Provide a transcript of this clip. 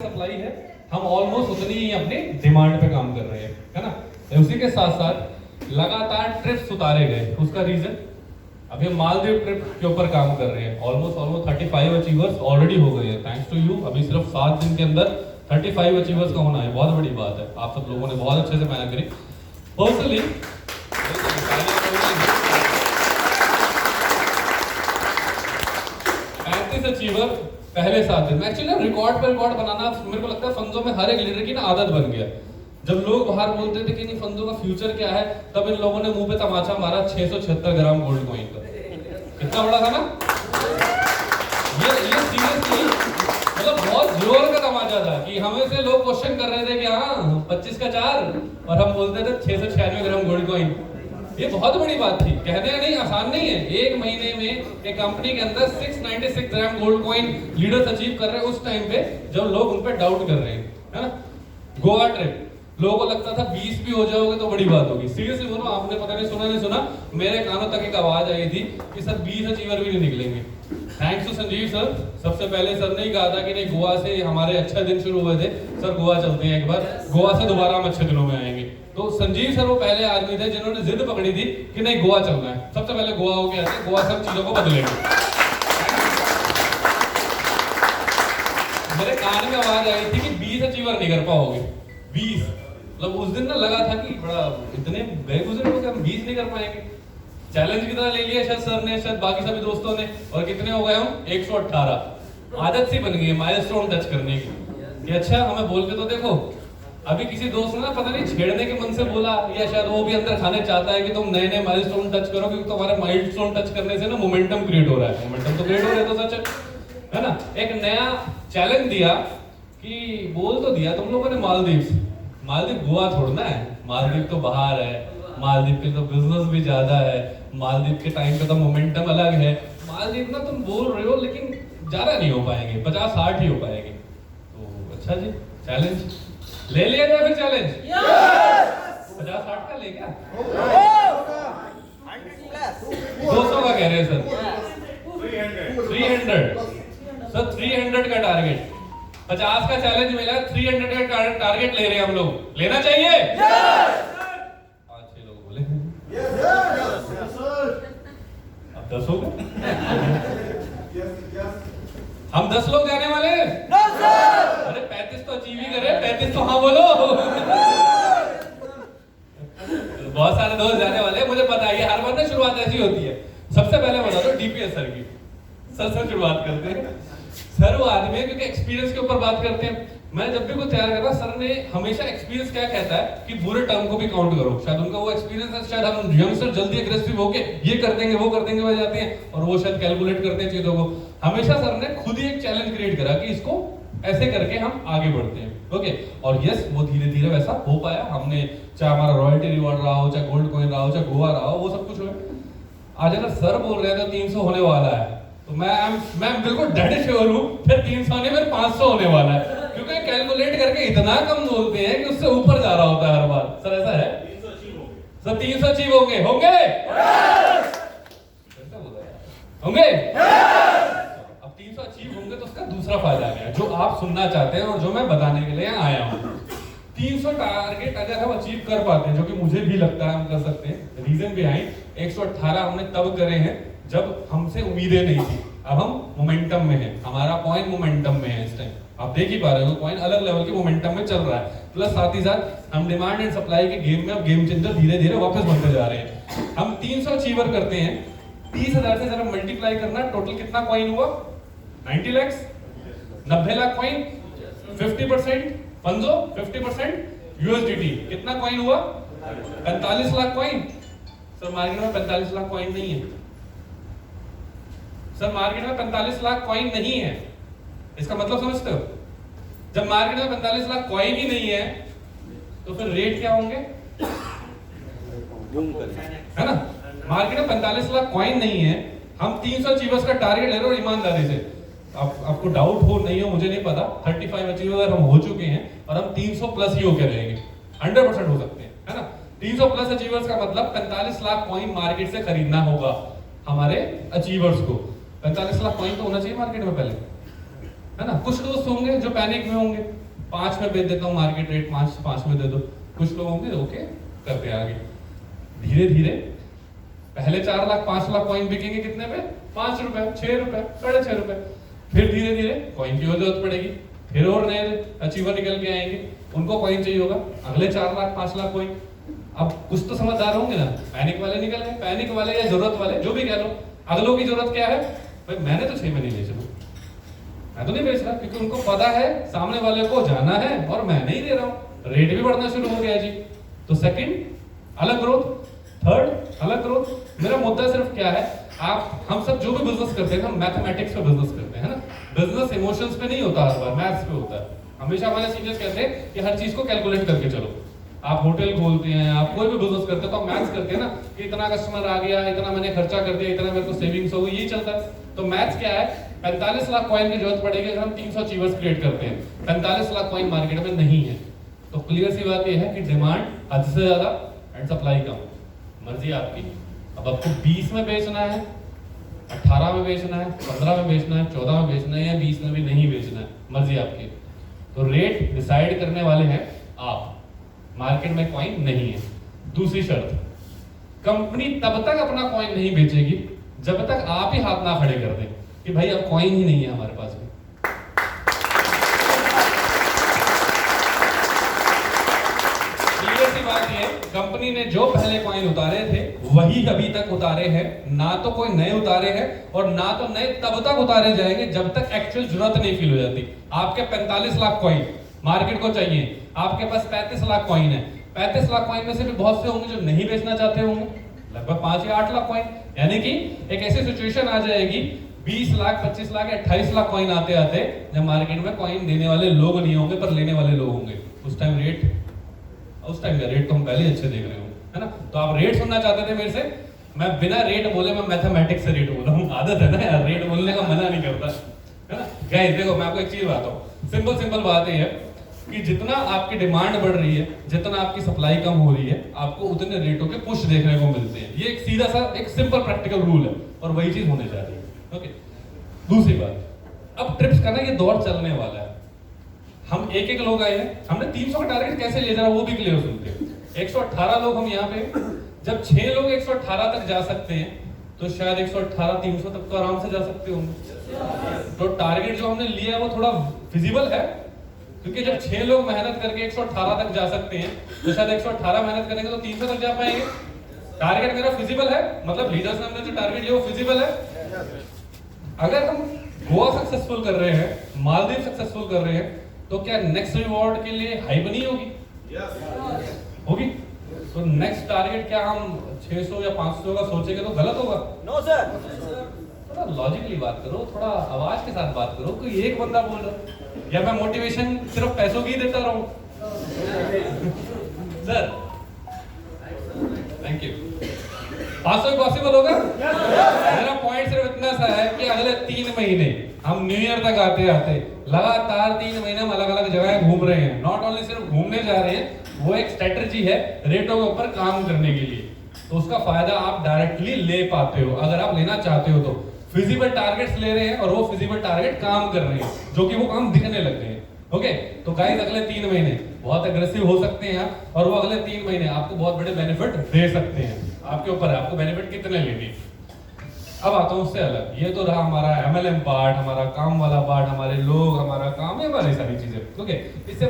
Supply है, हम almost उतनी ही अपनी डिमांड पे काम कर रहे हैं, है ना। उसी के साथ साथ लगातार ट्रिप्स उतारे गए। उसका रीजन अभी हम मालदीव ट्रिप के ऊपर काम कर रहे हैं। ऑलमोस्ट 35 अचीवर्स ऑलरेडी हो गए हैं थैंक्स टू यू। अभी सिर्फ 7 दिन के अंदर 35 अचीवर्स का होना है, बहुत बड़ी बात है। आप सब लोगों ने बहुत अच्छे से मेहनत करी। पर्सनली 35 अचीवर पहले 7 दिन में। एक्चुअली रिकॉर्ड पर रिकॉर्ड बनाना मेरे को लगता है फंजों में हर एक लीडर की ना आदत बन गया। जब लोग बाहर बोलते थे कि नहीं फंजों का फ्यूचर क्या है, तब इन लोगों ने मुंह पे तमाचा मारा 676 ग्राम गोल्ड कॉइन का। कितना बड़ा था ना ये सीरियसली, मतलब बहुत जोर का तमाचा था कि हमें से लोग क्वेश्चन कर रहे थे कि हाँ 25 का 4 और हम बोलते थे 696 ग्राम गोल्ड कॉइन। ये बहुत बड़ी बात थी, कहने नहीं आसान नहीं है। एक महीने में एक कंपनी के अंदर 696 gram gold coin leaders achieve कर रहे हैं उस टाइम पे जब लोग उन पे डाउट कर रहे हैं, है ना। गोवा ट्रिप लोगों को लगता था 20 भी हो जाओगे तो बड़ी बात होगी। सीरियसली बोलो, आपने पता नहीं सुना, मेरे कानों तक एक आवाज आई थी कि सर 20 अचीवर भी नहीं निकलेंगे। Thanks to Sanjeev sir. सबसे पहले सर ने ही कहा था कि नहीं गोवा से हमारे अच्छे दिन शुरू हुए थे, सर गोवा चलते हैं एक बार, गोवा से दोबारा हम अच्छे दिनों में आएंगे। तो संजीव सर वो पहले आदमी थे जिन्होंने जिद पकड़ी थी कि नहीं गोवा चलना है। सबसे पहले गोवा हो गया है, गोवा सब चीजों को बदलेंगे। मेरे कान में आवाज आई थी कि 20 अचीवर नहीं कर पाओगे। 20 मतलब उस दिन ना लगा था कि बड़ा इतने बेगुजरे हो गए, हम 20 नहीं कर पाएंगे। चैलेंज की तरह ले लिया शायद सर ने, शायद बाकी सभी दोस्तों ने, और कितने हो गए हम 118। आदत सी बन गई है माइलस्टोन टच करने की कि अच्छा हमें बोल के तो देखो। अभी किसी दोस्त ने ना पता नहीं छेड़ने के मन से बोला या शायद वो भी अंदर खाने चाहता है कि तुम नए नए माइलस्टोन टच करो, क्योंकि तुम्हारे माइलस्टोन टच करने से ना मोमेंटम क्रिएट हो रहा है। मोमेंटम तो क्रिएट हो रहा है तो सच है ना। एक नया चैलेंज दिया कि बोल तो दिया तुम लोगों ने मालदीव गोवा छोड़ना है। मालदीव तो बाहर है, मालदीव के तो बिजनेस भी ज्यादा है, मालदीव के टाइम पे तो मोमेंटम अलग है। मालदीव ना तुम बोल रहे हो लेकिन ज्यादा नहीं हो पाएंगे, 50-60 ही हो पाएंगे। तो अच्छा जी चैलेंज ले लिया जाए फिर चैलेंज। 50-60 का ले क्या 200 का कह रहे हैं सर। 300 सर 300 का टारगेट। 50 का चैलेंज मिला, 300 का टारगेट ले रहे हैं हम लोग। लेना चाहिए 5-6 लोग बोले अब 10 हो गए। हम 10 लोग जाने वाले हैं। अरे 35 तो अचीव ही करे, 35 तो हाँ बोलो। बहुत सारे दोस्त जाने वाले हैं, मुझे पता है। हर बार ना शुरुआत ऐसी होती है। सबसे पहले बता दो डीपीएस सर की। सर शुरुआत करते हैं। सर वो आदमी है क्योंकि एक्सपीरियंस के ऊपर बात करते हैं। मैं जब भी कुछ तैयार करता, सर ने हमेशा एक्सपीरियंस क्या कहता है कि बुरे टर्म को भी काउंट करो। शायद उनका वो एक्सपीरियंस है, शायद हम यंगस्टर जल्दी एग्रेसिव होके ये कर देंगे वो कर देंगे हो जाते हैं, और वो शायद कैलकुलेट करते हैं चीजों को। हमेशा सर ने खुद ही एक चैलेंज क्रिएट करा कि इसको ऐसे करके हम आगे बढ़ते हैं। ओके, और यस वो धीरे धीरे वैसा हो पाया। हमने चाहे हमारा रॉयल्टी रिवॉर्ड रहा हो, चाहे गोल्ड कॉइन रहा हो, चाहे गोवा रहा हो, वो सब कुछ हुआ। आज अगर सर बोल रहे हैं तो 300 होने वाला है, तो मैं बिल्कुल डेड श्योर हूं फिर 300 नहीं फिर 500 होने वाला है। क्योंकि कैलकुलेट करके इतना कम बोलते हैं कि उससे ऊपर जा रहा होता है हर बार। सर ऐसा है 300 अचीव होंगे होंगे होंगे। अब 300 अचीव होंगे तो उसका दूसरा फायदा है जो आप सुनना चाहते हैं और जो मैं बताने के लिए आया हूं। 300 टारगेट अगर हम अचीव कर पाते हैं, जो कि मुझे भी लगता है हम कर सकते हैं। रीजन बिहाइंड 118 हमने तब करे हैं जब हमसे उम्मीदें नहीं थी। अब हम मोमेंटम में हैं, हमारा कॉइन मोमेंटम में है इस टाइम। आप देख ही पा रहे हो कॉइन अलग लेवल के मोमेंटम में चल रहा है। प्लस साथ ही साथ हम डिमांड एंड सप्लाई के गेम में अब गेम चेंजर धीरे धीरे वापस बनते जा रहे हैं। हम 300 अचीवर करते हैं, 30,000 से जरा मल्टीप्लाई करना, टोटल कितना कॉइन हुआ 90 लाख 90 लाख कॉइन। 50% पंजो 50% यूएसडीटी कितना कॉइन हुआ 45 लाख कॉइन। सर मार्केट में 45 लाख कॉइन नहीं है। सर मार्केट में 45 लाख कॉइन नहीं है। इसका मतलब समझते हो? जब मार्केट में 45 लाख कॉइन ही नहीं है तो फिर रेट क्या होंगे है ना। मार्केट में 45 लाख कॉइन नहीं है, हम 300 अचीवर्स का टारगेट ले रहे हो ईमानदारी से। आपको डाउट हो नहीं हो मुझे नहीं पता, 35 अचीवर हम हो चुके हैं और हम 300 प्लस ही होकर रहेंगे। 100% हो सकते हैं, है ना। 300 प्लस अचीवर्स का मतलब 45 लाख कॉइन मार्केट से खरीदना होगा हमारे अचीवर्स को। 45 लाख कॉइन तो होना चाहिए मार्केट में पहले। है ना। कुछ दोस्त होंगे जो पैनिक में होंगे, 5 में बेच देता हूँ, मार्केट रेट 5 में दे दो। कुछ लोग होंगे ओके करते आगे। धीरे धीरे पहले 4 लाख 5 लाख कॉइन बिकेंगे कितने पे? 5 रुपए, 6 रुपए, 6.5 रुपए। फिर धीरे धीरे कॉइन की जरूरत पड़ेगी, फिर और नए अचीवर निकल के आएंगे, उनको कॉइन चाहिए होगा, अगले 4 लाख 5 लाख कॉइन। अब कुछ तो समझदार होंगे ना, पैनिक वाले निकल गए, पैनिक वाले या जरूरत वाले जो भी कह लो। अगलों की जरूरत क्या है? भाई मैंने तो 6 महीने बेच रहा हूँ, मैं तो नहीं बेच रहा, क्योंकि उनको पता है सामने वाले को जाना है और मैं नहीं दे रहा हूँ, रेट भी बढ़ना शुरू हो गया जी। तो सेकंड अलग ग्रोथ, थर्ड अलग ग्रोथ। मेरा मुद्दा सिर्फ क्या है, आप हम सब जो भी बिजनेस करते हैं, हम मैथमेटिक्स पे बिजनेस करते हैं ना। बिजनेस इमोशंस पे नहीं होता, हर बार मैथ्स पे होता है। हमेशा हमारे सीनियर्स कहते हैं कि हर चीज को कैलकुलेट करके चलो। आप होटल खोलते हैं, आप कोई भी बिजनेस करते हैं तो आप मैथ्स करते हैं ना, कि इतना कस्टमर आ गया, इतना मैंने खर्चा कर दिया, इतना मेरे को सेविंग्स हो गई, यही चलता है। तो मैथ्स क्या है, 45 लाख कॉइन की जरूरत पड़ेगी अगर हम 300 अचीवर्स क्रिएट करते हैं। 45 लाख कॉइन मार्केट में नहीं है, तो क्लियर सी बात यह है कि डिमांड हद से ज्यादा एंड सप्लाई कम। मर्जी आपकी, अब आपको 20 में बेचना है, 18 में बेचना है, 15 में बेचना है, 14 में बेचना है या 20 में भी नहीं बेचना है, मर्जी आपकी। तो रेट डिसाइड करने वाले हैं आप, मार्केट में कॉइन नहीं है। दूसरी शर्त, कंपनी तब तक अपना कॉइन नहीं बेचेगी जब तक आप ही हाथ ना खड़े कर दें कि भाई अब कॉइन ही नहीं है हमारे पास में। क्लियर सी बात है, कंपनी ने जो पहले कॉइन उतारे थे वही अभी तक उतारे हैं, ना तो कोई नए उतारे हैं और ना तो नए तब तक उतारे जाएंगे जब तक एक्चुअल जरूरत नहीं फील हो जाती। आपके 45 लाख कॉइन मार्केट को चाहिए, आपके पास 35 लाख कॉइन है। 35 लाख कॉइन में से भी बहुत से होंगे जो नहीं बेचना चाहते होंगे, लगभग 5 या 8 लाख कॉइन। यानी कि एक ऐसी सिचुएशन आ जाएगी 20 लाख 25 लाख 28 लाख कॉइन आते आते जब मार्केट में कॉइन देने वाले लोग नहीं होंगे पर लेने वाले लोग होंगे। उस टाइम का रेट तो हम पहले अच्छे देख रहे हो, है ना। तो आप रेट सुनना चाहते थे मेरे से, मैं बिना रेट बोले मैं मैथमेटिक्स से रेट बोल रहा हूँ। आदत है ना यार, रेट बोलने का मना नहीं करता, है ना। गाइस देखो मैं आपको एक चीज बताता हूँ, सिंपल बात है कि जितना आपकी डिमांड बढ़ रही है, जितना आपकी सप्लाई कम हो रही है, आपको उतने रेटों के पुश देखने को मिलते हैं। ये एक सीधा सा एक सिंपल प्रैक्टिकल रूल है और वही चीज होने जा रही है। ओके, दूसरी बात, अब ट्रिप्स का ना ये दौर चलने वाला है। हम एक लोग आए हैं, हमने 300 का टारगेट कैसे ले जा रहा वो भी क्लियर सुनते हैं। 118 लोग हम यहाँ पे, जब 6 लोग 118 तक जा सकते हैं तो शायद 118 300 तक तो आराम से जा सकते होंगे। तो टारगेट जो हमने लिया है वो थोड़ा फिजिबल है, क्योंकि जब 6 लोग मेहनत करके 118 तक जा सकते हैं तो शायद 118 मेहनत करेंगे तो 300 तक जा पाएंगे। टारगेट मेरा फिजिबल है, मतलब लीडर्स ने हमने जो टारगेट लिया वो फिजिबल है। अगर हम गोवा सक्सेसफुल कर रहे हैं, मालदीव सक्सेसफुल कर रहे हैं, तो क्या नेक्स्ट रिवॉर्ड के लिए हाइप नहीं होगी? होगी। तो नेक्स्ट टारगेट क्या हम 600 या 500 का सोचेंगे तो गलत होगा? No sir. थोड़ा लॉजिकली बात करो, थोड़ा आवाज के साथ बात करो। कोई एक बंदा बोल रहा या मैं मोटिवेशन सिर्फ पैसों की देता रहूं? Sir thank you. 500 पॉसिबल होगा? मेरा पॉइंट सिर्फ इतना सा है कि अगले 3 महीने हम न्यू ईयर तक आते आते लगातार 3 महीने हम अलग अलग जगह घूम रहे हैं। नॉट ओनली सिर्फ घूमने जा रहे हैं, वो एक स्ट्रेटजी है रेटों के ऊपर काम करने के लिए। तो उसका फायदा आप डायरेक्टली ले पाते हो अगर आप लेना चाहते हो। तो फिजिबल टारगेट्स ले रहे हैं और वो फिजिबल टारगेट काम कर रहे हैं, जो कि वो काम दिखने लग गए हैं। ओके, तो गाइस अगले 3 महीने बहुत अग्रेसिव हो सकते हैं और वो अगले 3 महीने आपको बहुत बड़े बेनिफिट दे सकते हैं। आपके ऊपर है आपको बेनिफिट कितने लेने। अब आता हूँ उससे अलग, ये तो रहा हमारा MLM पार्ट, हमारा काम वाला पार्ट, हमारे लोग, हमारा काम, ये वाली सारी चीजें। ओके, इससे